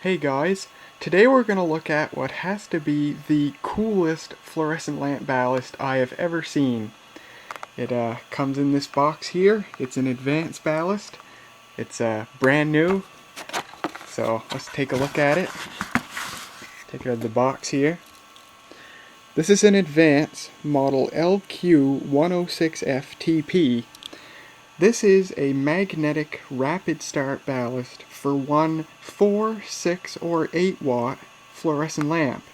Hey guys, today we're going to look at what has to be the coolest fluorescent lamp ballast I have ever seen. It comes in this box here. It's an advanced ballast. It's brand new, so let's take a look at it. Take it out of the box here. This is an advanced model LQ-106F-TP. This is a magnetic rapid start ballast for one 4, 6, or 8 watt fluorescent lamp.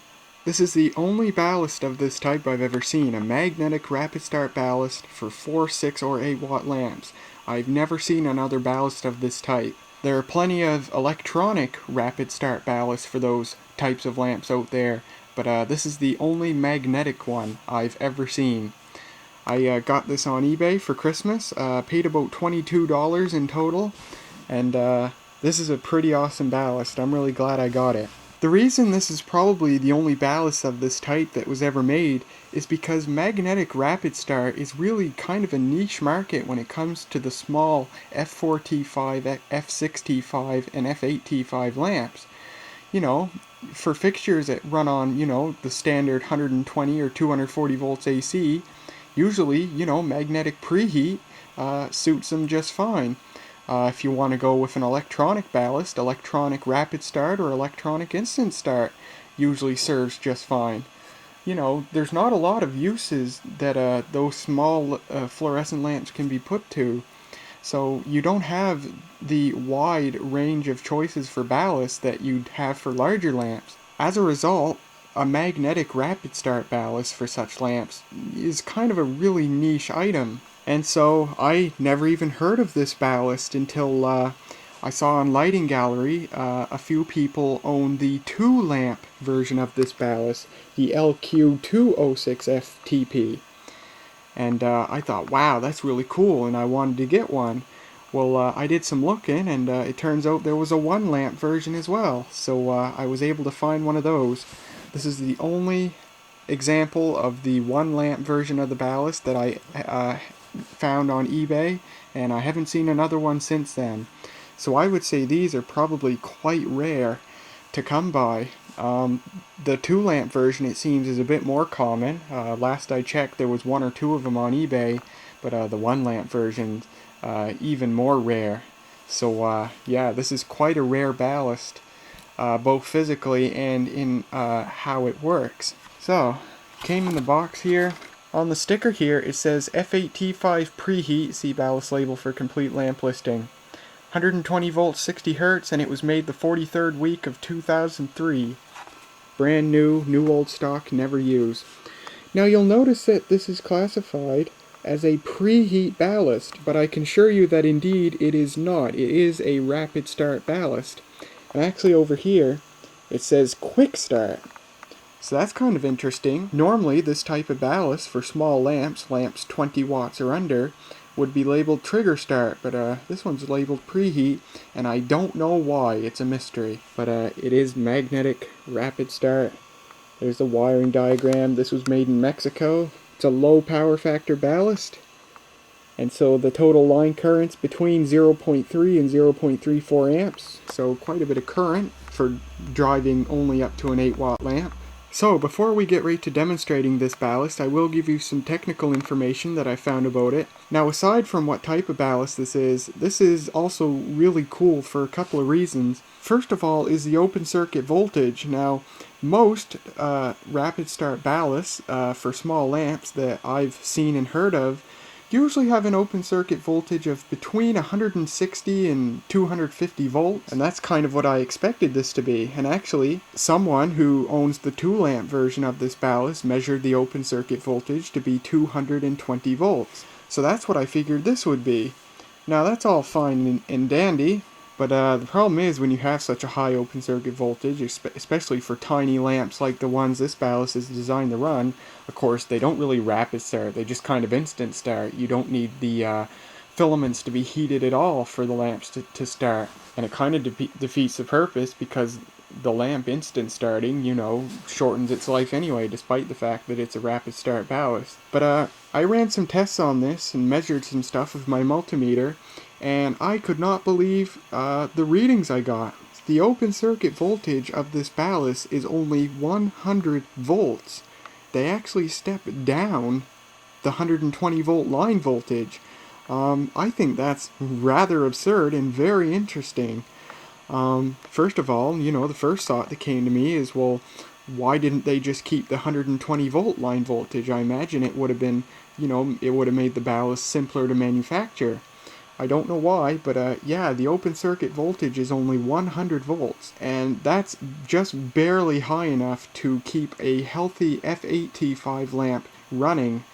This is the only ballast of this type I've ever seen, a magnetic rapid start ballast for 4, 6, or 8 watt lamps. I've never seen another ballast of this type. There are plenty of electronic rapid start ballasts for those types of lamps out there, but this is the only magnetic one I've ever seen. I got this on eBay for Christmas, paid about $22 in total, and this is a pretty awesome ballast. I'm really glad I got it. The reason this is probably the only ballast of this type that was ever made is because magnetic rapid start is really kind of a niche market when it comes to the small F4T5, F6T5, and F8T5 lamps. You know, for fixtures that run on, the standard 120 or 240 volts AC, usually, magnetic preheat suits them just fine. If you want to go with an electronic ballast, electronic rapid start or electronic instant start usually serves just fine. There's not a lot of uses that those small fluorescent lamps can be put to. So you don't have the wide range of choices for ballast that you'd have for larger lamps. As a result, a magnetic rapid start ballast for such lamps is kind of a really niche item. And so I never even heard of this ballast until I saw on Lighting Gallery a few people own the 2-lamp version of this ballast, the LQ-206F-TP. And I thought, wow, that's really cool, and I wanted to get one. Well, I did some looking, and it turns out there was a 1-lamp version as well, so I was able to find one of those. This is the only example of the 1-lamp version of the ballast that I found on eBay, and I haven't seen another one since then. So I would say these are probably quite rare to come by. The 2-lamp version, it seems, is a bit more common. Last I checked, there was 1 or 2 of them on eBay, but the 1-lamp version, even more rare. So yeah, this is quite a rare ballast, both physically and in how it works. So, came in the box here. On the sticker here, it says F8T5 preheat, see ballast label for complete lamp listing. 120 volts, 60 hertz, and it was made the 43rd week of 2003. Brand new old stock, never used. Now you'll notice that this is classified as a preheat ballast, but I can assure you that indeed it is not. It is a rapid start ballast. And actually over here, it says quick start. So that's kind of interesting. Normally this type of ballast for small lamps 20 watts or under, would be labeled trigger start, but this one's labeled preheat, and I don't know why. It's a mystery. But it is magnetic rapid start. There's the wiring diagram. This was made in Mexico. It's a low power factor ballast, and so the total line current's between 0.3 and 0.34 amps, so quite a bit of current for driving only up to an 8-watt lamp. So before we get right to demonstrating this ballast, I will give you some technical information that I found about it. Now, aside from what type of ballast this is also really cool for a couple of reasons. First of all is the open circuit voltage. Now, most rapid start ballasts for small lamps that I've seen and heard of usually have an open circuit voltage of between 160 and 250 volts, and that's kind of what I expected this to be. And actually, someone who owns the 2-lamp version of this ballast measured the open circuit voltage to be 220 volts. So that's what I figured this would be. Now that's all fine and dandy, but the problem is when you have such a high open circuit voltage, especially for tiny lamps like the ones this ballast is designed to run, of course they don't really rapid start, they just kind of instant start. You don't need the filaments to be heated at all for the lamps to start. And it kind of defeats the purpose because the lamp instant starting, shortens its life anyway, despite the fact that it's a rapid start ballast. But I ran some tests on this and measured some stuff with my multimeter, and I could not believe the readings I got. the open circuit voltage of this ballast is only 100 volts. They actually step down the 120 volt line voltage. I think that's rather absurd and very interesting. First of all, the first thought that came to me is, well, why didn't they just keep the 120 volt line voltage? I imagine it would have been, it would have made the ballast simpler to manufacture. I don't know why, but yeah, the open circuit voltage is only 100 volts, and that's just barely high enough to keep a healthy F8T5 lamp running.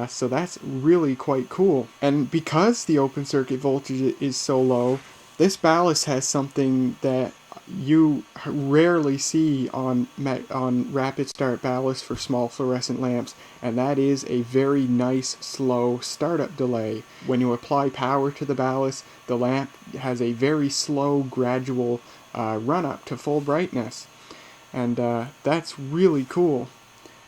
So that's really quite cool. And because the open circuit voltage is so low, this ballast has something that you rarely see on rapid start ballast for small fluorescent lamps, and that is a very nice slow startup delay. When you apply power to the ballast, the lamp has a very slow gradual run up to full brightness, and that's really cool.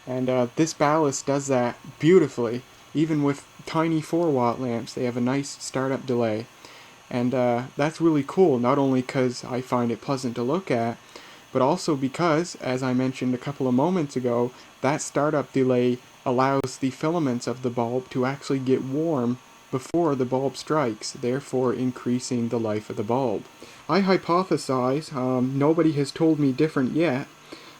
And this ballast does that beautifully. Even with tiny 4-watt lamps, they have a nice startup delay. And that's really cool, not only because I find it pleasant to look at, but also because, as I mentioned a couple of moments ago, that startup delay allows the filaments of the bulb to actually get warm before the bulb strikes, therefore increasing the life of the bulb. I hypothesize, nobody has told me different yet,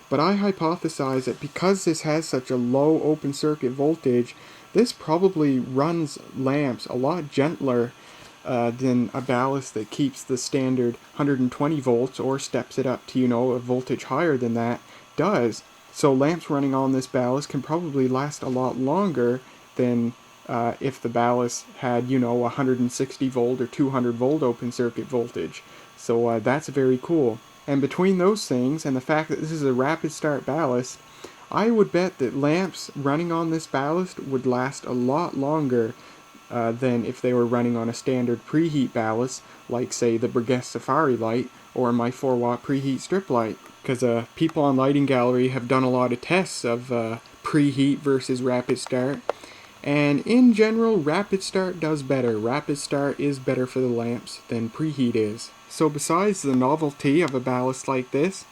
but I hypothesize that because this has such a low open circuit voltage, this probably runs lamps a lot gentler than a ballast that keeps the standard 120 volts or steps it up to, a voltage higher than that does. So lamps running on this ballast can probably last a lot longer than if the ballast had, 160 volt or 200 volt open circuit voltage. So that's very cool. And between those things and the fact that this is a rapid start ballast, I would bet that lamps running on this ballast would last a lot longer than if they were running on a standard preheat ballast, like say the Burgess Safari light or my 4-watt preheat strip light. Because people on Lighting Gallery have done a lot of tests of preheat versus rapid start, and in general, rapid start does better. Rapid start is better for the lamps than preheat is. So besides the novelty of a ballast like this,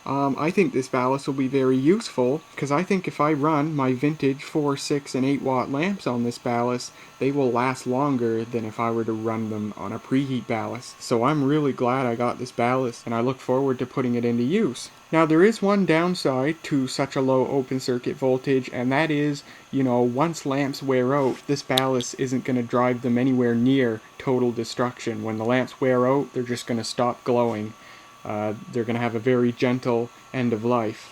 I think this ballast will be very useful, because I think if I run my vintage 4, 6, and 8 watt lamps on this ballast, they will last longer than if I were to run them on a preheat ballast. So I'm really glad I got this ballast, and I look forward to putting it into use. Now there is one downside to such a low open circuit voltage, and that is, once lamps wear out, this ballast isn't going to drive them anywhere near total destruction. When the lamps wear out, they're just going to stop glowing. They're going to have a very gentle end of life.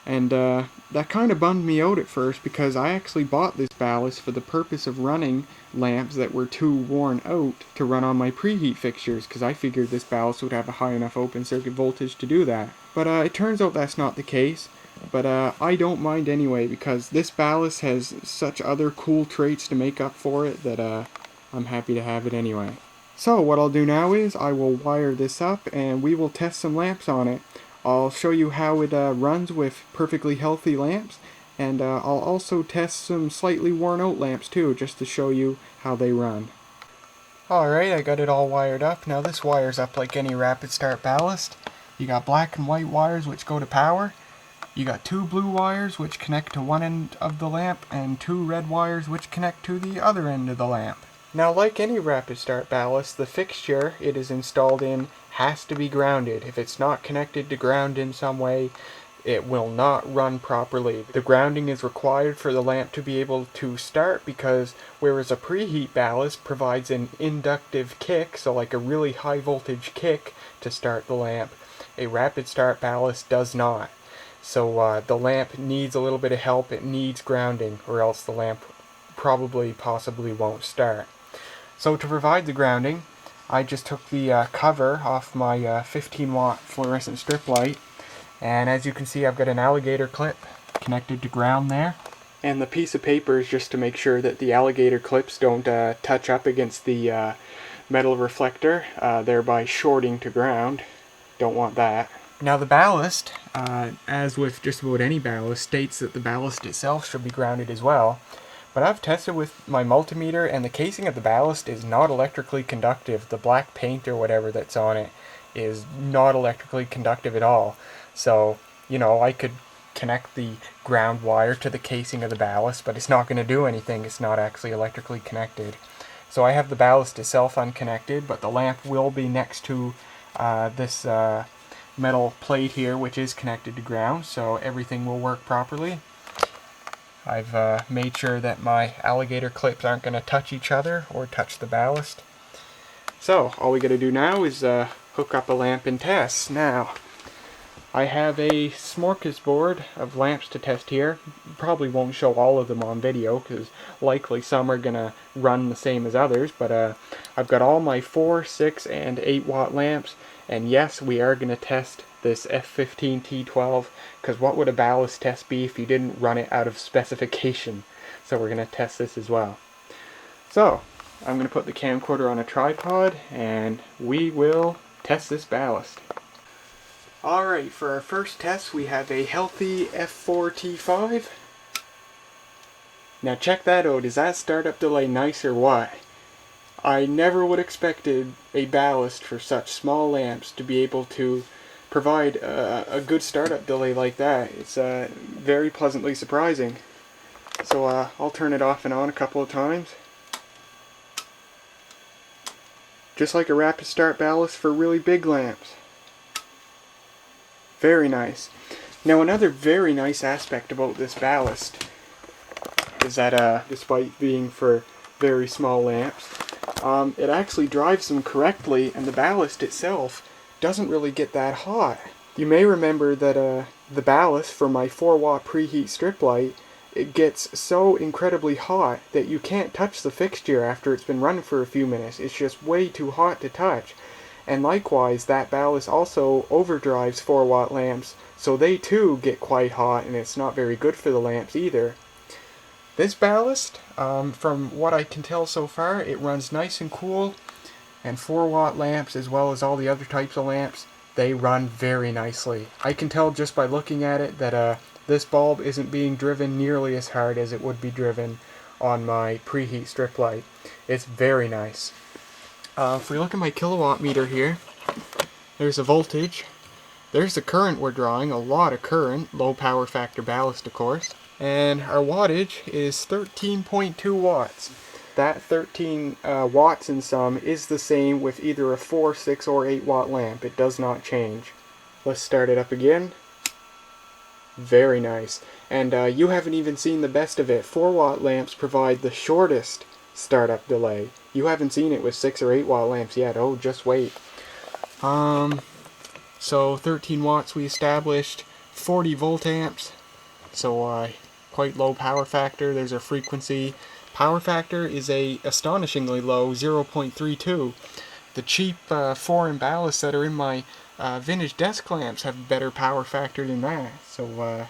And that kind of bummed me out at first, because I actually bought this ballast for the purpose of running lamps that were too worn out to run on my preheat fixtures, because I figured this ballast would have a high enough open circuit voltage to do that. But it turns out that's not the case. But I don't mind anyway, because this ballast has such other cool traits to make up for it that I'm happy to have it anyway. So what I'll do now is I will wire this up and we will test some lamps on it. I'll show you how it runs with perfectly healthy lamps, and I'll also test some slightly worn out lamps too, just to show you how they run. Alright, I got it all wired up. Now this wires up like any rapid start ballast. You got black and white wires which go to power. You got 2 blue wires which connect to one end of the lamp, and 2 red wires which connect to the other end of the lamp. Now, like any rapid start ballast, the fixture it is installed in has to be grounded. If it's not connected to ground in some way, it will not run properly. The grounding is required for the lamp to be able to start, because whereas a preheat ballast provides an inductive kick, so like a really high voltage kick to start the lamp, a rapid start ballast does not. So the lamp needs a little bit of help. It needs grounding, or else the lamp possibly won't start. So to provide the grounding, I just took the cover off my 15-watt fluorescent strip light, and as you can see, I've got an alligator clip connected to ground there. And the piece of paper is just to make sure that the alligator clips don't touch up against the metal reflector, thereby shorting to ground. Don't want that. Now the ballast, as with just about any ballast, states that the ballast itself should be grounded as well. But I've tested with my multimeter, and the casing of the ballast is not electrically conductive. The black paint or whatever that's on it is not electrically conductive at all. So, you know, I could connect the ground wire to the casing of the ballast, but it's not going to do anything. It's not actually electrically connected. So I have the ballast itself unconnected, but the lamp will be next to this metal plate here, which is connected to ground, so everything will work properly. I've made sure that my alligator clips aren't going to touch each other or touch the ballast. So all we got to do now is hook up a lamp and test. Now, I have a smorgasbord of lamps to test here. Probably won't show all of them on video because likely some are going to run the same as others, but I've got all my 4, 6, and 8 watt lamps, and yes, we are going to test this F15T12 because what would a ballast test be if you didn't run it out of specification? So we're going to test this as well. So I'm going to put the camcorder on a tripod and we will test this ballast. Alright, for our first test we have a healthy F4T5. Now check that out, is that startup delay nice or what? I never would have expected a ballast for such small lamps to be able to provide a good startup delay like that. It's very pleasantly surprising. So I'll turn it off and on a couple of times. Just like a rapid start ballast for really big lamps. Very nice. Now another very nice aspect about this ballast is that despite being for very small lamps, it actually drives them correctly, and the ballast itself doesn't really get that hot. You may remember that the ballast for my 4 watt preheat strip light, it gets so incredibly hot that you can't touch the fixture after it's been running for a few minutes. It's just way too hot to touch. And likewise, that ballast also overdrives 4 watt lamps, so they too get quite hot, and it's not very good for the lamps either. This ballast, from what I can tell so far, it runs nice and cool, and 4 watt lamps as well as all the other types of lamps, they run very nicely. I can tell just by looking at it that this bulb isn't being driven nearly as hard as it would be driven on my preheat strip light. It's very nice. If we look at my kilowatt meter here, there's a voltage, there's the current we're drawing, a lot of current, low power factor ballast of course, and our wattage is 13.2 watts. That 13 watts in sum is the same with either a 4, 6, or 8 watt lamp. It does not change. Let's start it up again. Very nice. And you haven't even seen the best of it. 4 watt lamps provide the shortest startup delay. You haven't seen it with 6 or 8 watt lamps yet. Oh, just wait. So 13 watts we established, 40 volt amps. So quite low power factor. There's our frequency. Power factor is a astonishingly low 0.32. The cheap foreign ballasts that are in my vintage desk lamps have better power factor than that. So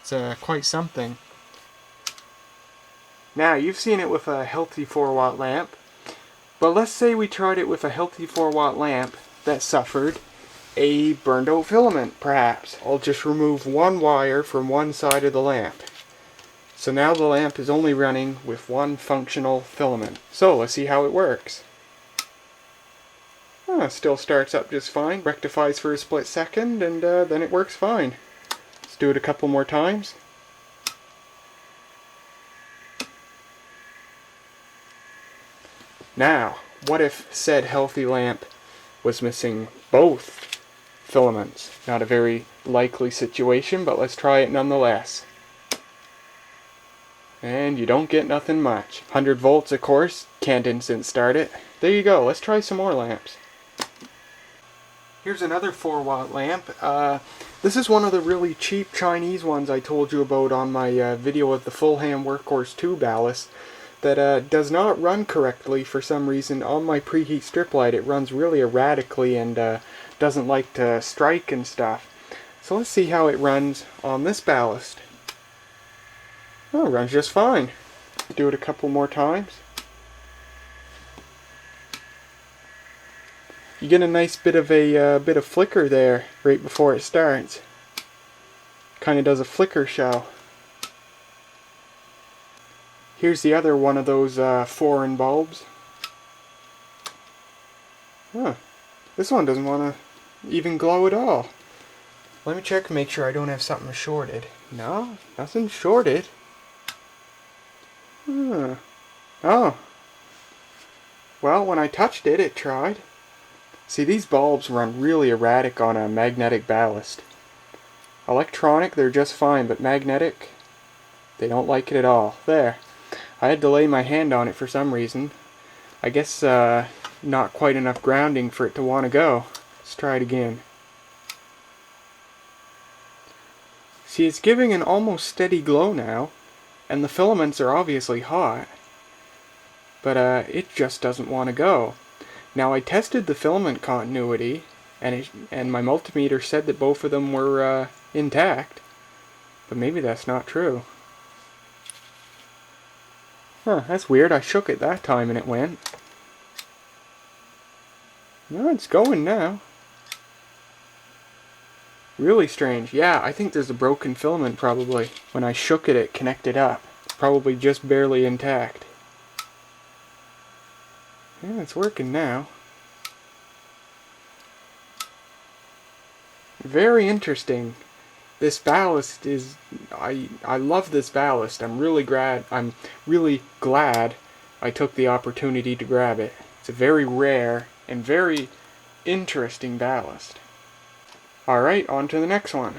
it's quite something. Now, you've seen it with a healthy 4 watt lamp, but let's say we tried it with a healthy 4 watt lamp that suffered a burned out filament, perhaps. I'll just remove one wire from one side of the lamp. So now the lamp is only running with one functional filament. So let's see how it works. Still starts up just fine, rectifies for a split second, and then it works fine. Let's do it a couple more times. Now, what if said healthy lamp was missing both filaments? Not a very likely situation, but let's try it nonetheless. And you don't get nothing much. 100 volts, of course, can't instant start it. There you go, let's try some more lamps. Here's another 4 watt lamp. This is one of the really cheap Chinese ones I told you about on my video of the Fulham Workhorse 2 ballast that does not run correctly for some reason on my preheat strip light. It runs really erratically and doesn't like to strike and stuff. So let's see how it runs on this ballast. Oh, it runs just fine. Do it a couple more times. You get a nice bit of flicker there right before it starts. Kind of does a flicker show. Here's the other one of those foreign bulbs. Huh. This one doesn't want to even glow at all. Let me check and make sure I don't have something shorted. No, nothing shorted. Huh. Oh. Well, when I touched it, it tried. See, these bulbs run really erratic on a magnetic ballast. Electronic, they're just fine, but magnetic, they don't like it at all. There. I had to lay my hand on it for some reason. I guess not quite enough grounding for it to want to go. Let's try it again. See, it's giving an almost steady glow now, and the filaments are obviously hot, but it just doesn't want to go. Now I tested the filament continuity, and my multimeter said that both of them were intact, but maybe that's not true. Huh, that's weird. I shook it that time and it went. No, it's going now. Really strange. Yeah, I think there's a broken filament probably. When I shook it, it connected up. It's probably just barely intact. Yeah, it's working now. Very interesting. This ballast is... I love this ballast. I'm really glad I took the opportunity to grab it. It's a very rare and very interesting ballast. Alright, on to the next one.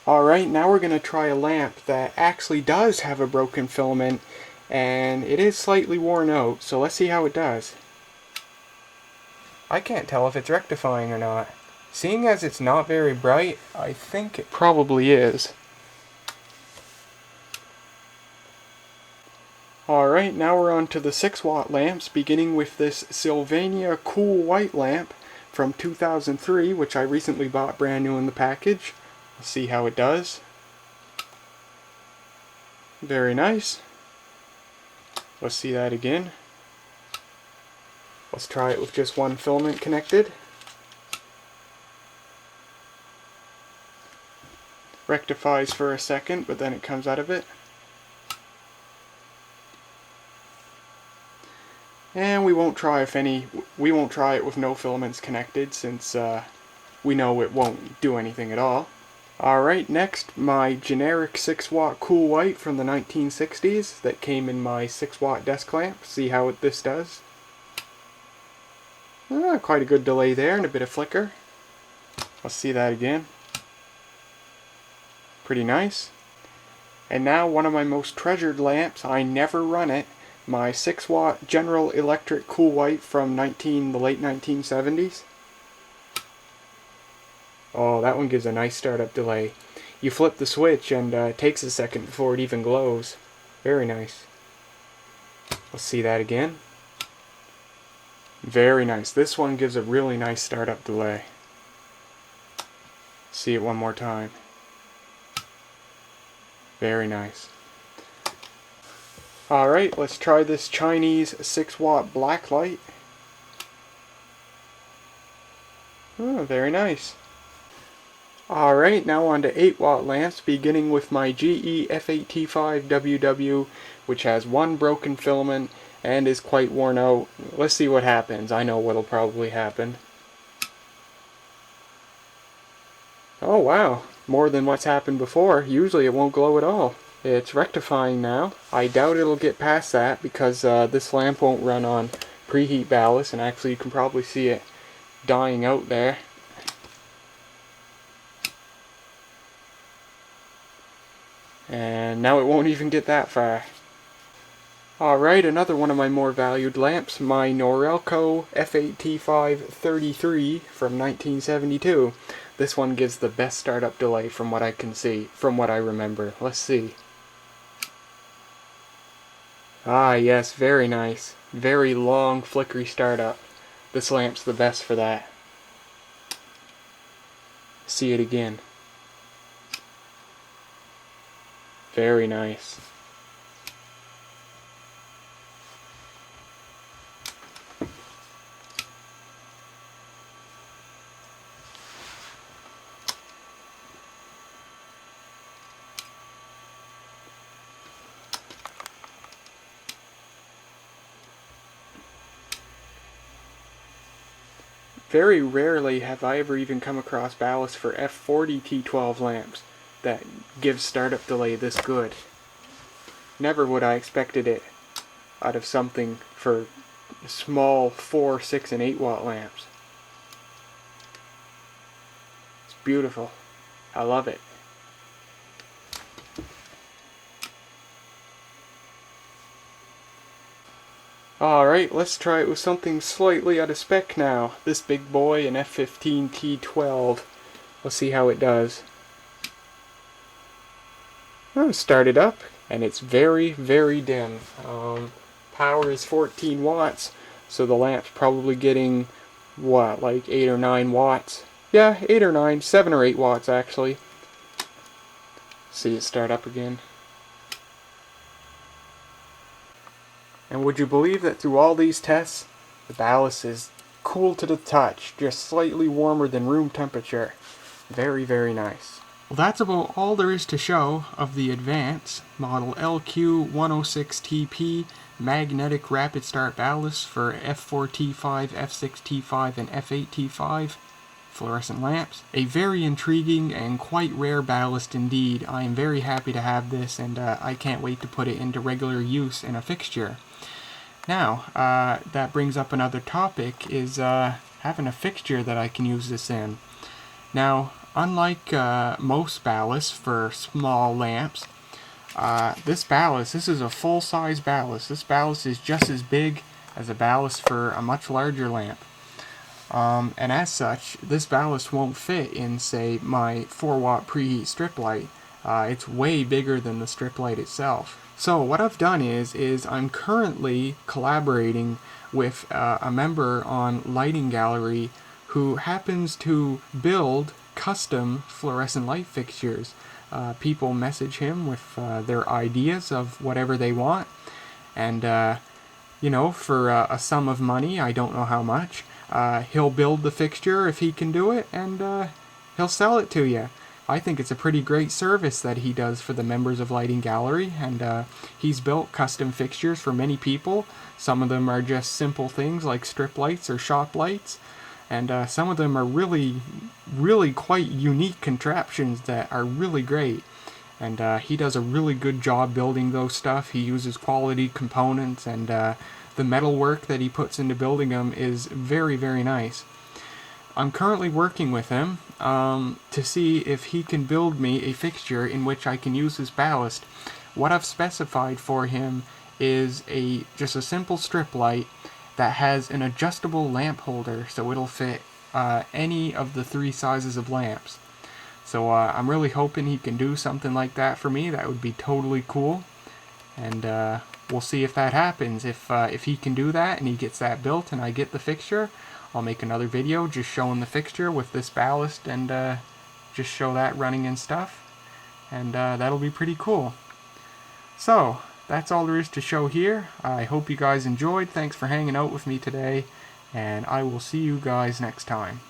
Alright, now we're going to try a lamp that actually does have a broken filament, and it is slightly worn out, so let's see how it does. I can't tell if it's rectifying or not. Seeing as it's not very bright, I think it probably is. Alright, now we're on to the 6-watt lamps, beginning with this Sylvania Cool White lamp from 2003, which I recently bought brand new in the package. Let's see how it does. Very nice. Let's see that again. Let's try it with just one filament connected. Rectifies for a second, but then it comes out of it. And we won't try it with no filaments connected, since we know it won't do anything at all. Alright, next, my generic 6-watt Cool White from the 1960s that came in my 6-watt desk lamp. See how this does. Quite a good delay there and a bit of flicker. Let's see that again. Pretty nice. And now one of my most treasured lamps, I never run it, my 6-watt General Electric Cool White from the late 1970s. Oh, that one gives a nice startup delay. You flip the switch and it takes a second before it even glows. Very nice. Let's see that again. Very nice. This one gives a really nice startup delay. See it one more time. Very nice. Alright, let's try this Chinese 6-watt black light. Oh, very nice. Alright, now on to 8-watt lamps, beginning with my GE F8T5WW, which has one broken filament and is quite worn out. Let's see what happens. I know what'll probably happen. Oh wow, more than what's happened before. Usually it won't glow at all. It's rectifying now. I doubt it'll get past that because this lamp won't run on preheat ballast, and actually you can probably see it dying out there. And now it won't even get that far. Alright, another one of my more valued lamps, my Norelco F8T533 from 1972. This one gives the best startup delay from what I can see, from what I remember. Let's see. Ah yes, very nice. Very long, flickery startup. This lamp's the best for that. See it again. Very nice. Very rarely have I ever even come across ballast for F40 T12 lamps that give startup delay this good. Never would I expected it out of something for small 4, 6, and 8 watt lamps. It's beautiful. I love it. Alright, let's try it with something slightly out of spec now. This big boy, an F15 T12. Let's see how it does. I'll start it up, and it's very, very dim. Power is 14 watts, so the lamp's probably getting, what, like 8 or 9 watts? Yeah, 8 or 9, 7 or 8 watts actually. See it start up again. And would you believe that through all these tests, the ballast is cool to the touch, just slightly warmer than room temperature. Very, very nice. Well, that's about all there is to show of the Advance model LQ-106F-TP magnetic rapid start ballast for F4T5, F6T5, and F8T5 fluorescent lamps. A very intriguing and quite rare ballast indeed. I am very happy to have this, and I can't wait to put it into regular use in a fixture. Now, that brings up another topic, is having a fixture that I can use this in. Now, unlike most ballasts for small lamps, this is a full-size ballast. This ballast is just as big as a ballast for a much larger lamp. And as such, this ballast won't fit in, say, my 4-watt preheat strip light. It's way bigger than the strip light itself. So what I've done is I'm currently collaborating with a member on Lighting Gallery who happens to build custom fluorescent light fixtures. People message him with their ideas of whatever they want, and you know, for a sum of money, I don't know how much, he'll build the fixture if he can do it, and he'll sell it to you. I think it's a pretty great service that he does for the members of Lighting Gallery, and he's built custom fixtures for many people. Some of them are just simple things like strip lights or shop lights, and some of them are really quite unique contraptions that are really great. And he does a really good job building those stuff. He uses quality components, and the metal work that he puts into building them is very, very nice. I'm currently working with him to see if he can build me a fixture in which I can use this ballast. What I've specified for him is just a simple strip light that has an adjustable lamp holder, so it'll fit any of the 3 sizes of lamps. So I'm really hoping he can do something like that for me. That would be totally cool, and we'll see if that happens. If he can do that and he gets that built and I get the fixture, I'll make another video just showing the fixture with this ballast, and just show that running and stuff, and that'll be pretty cool. So that's all there is to show here. I hope you guys enjoyed. Thanks for hanging out with me today, and I will see you guys next time.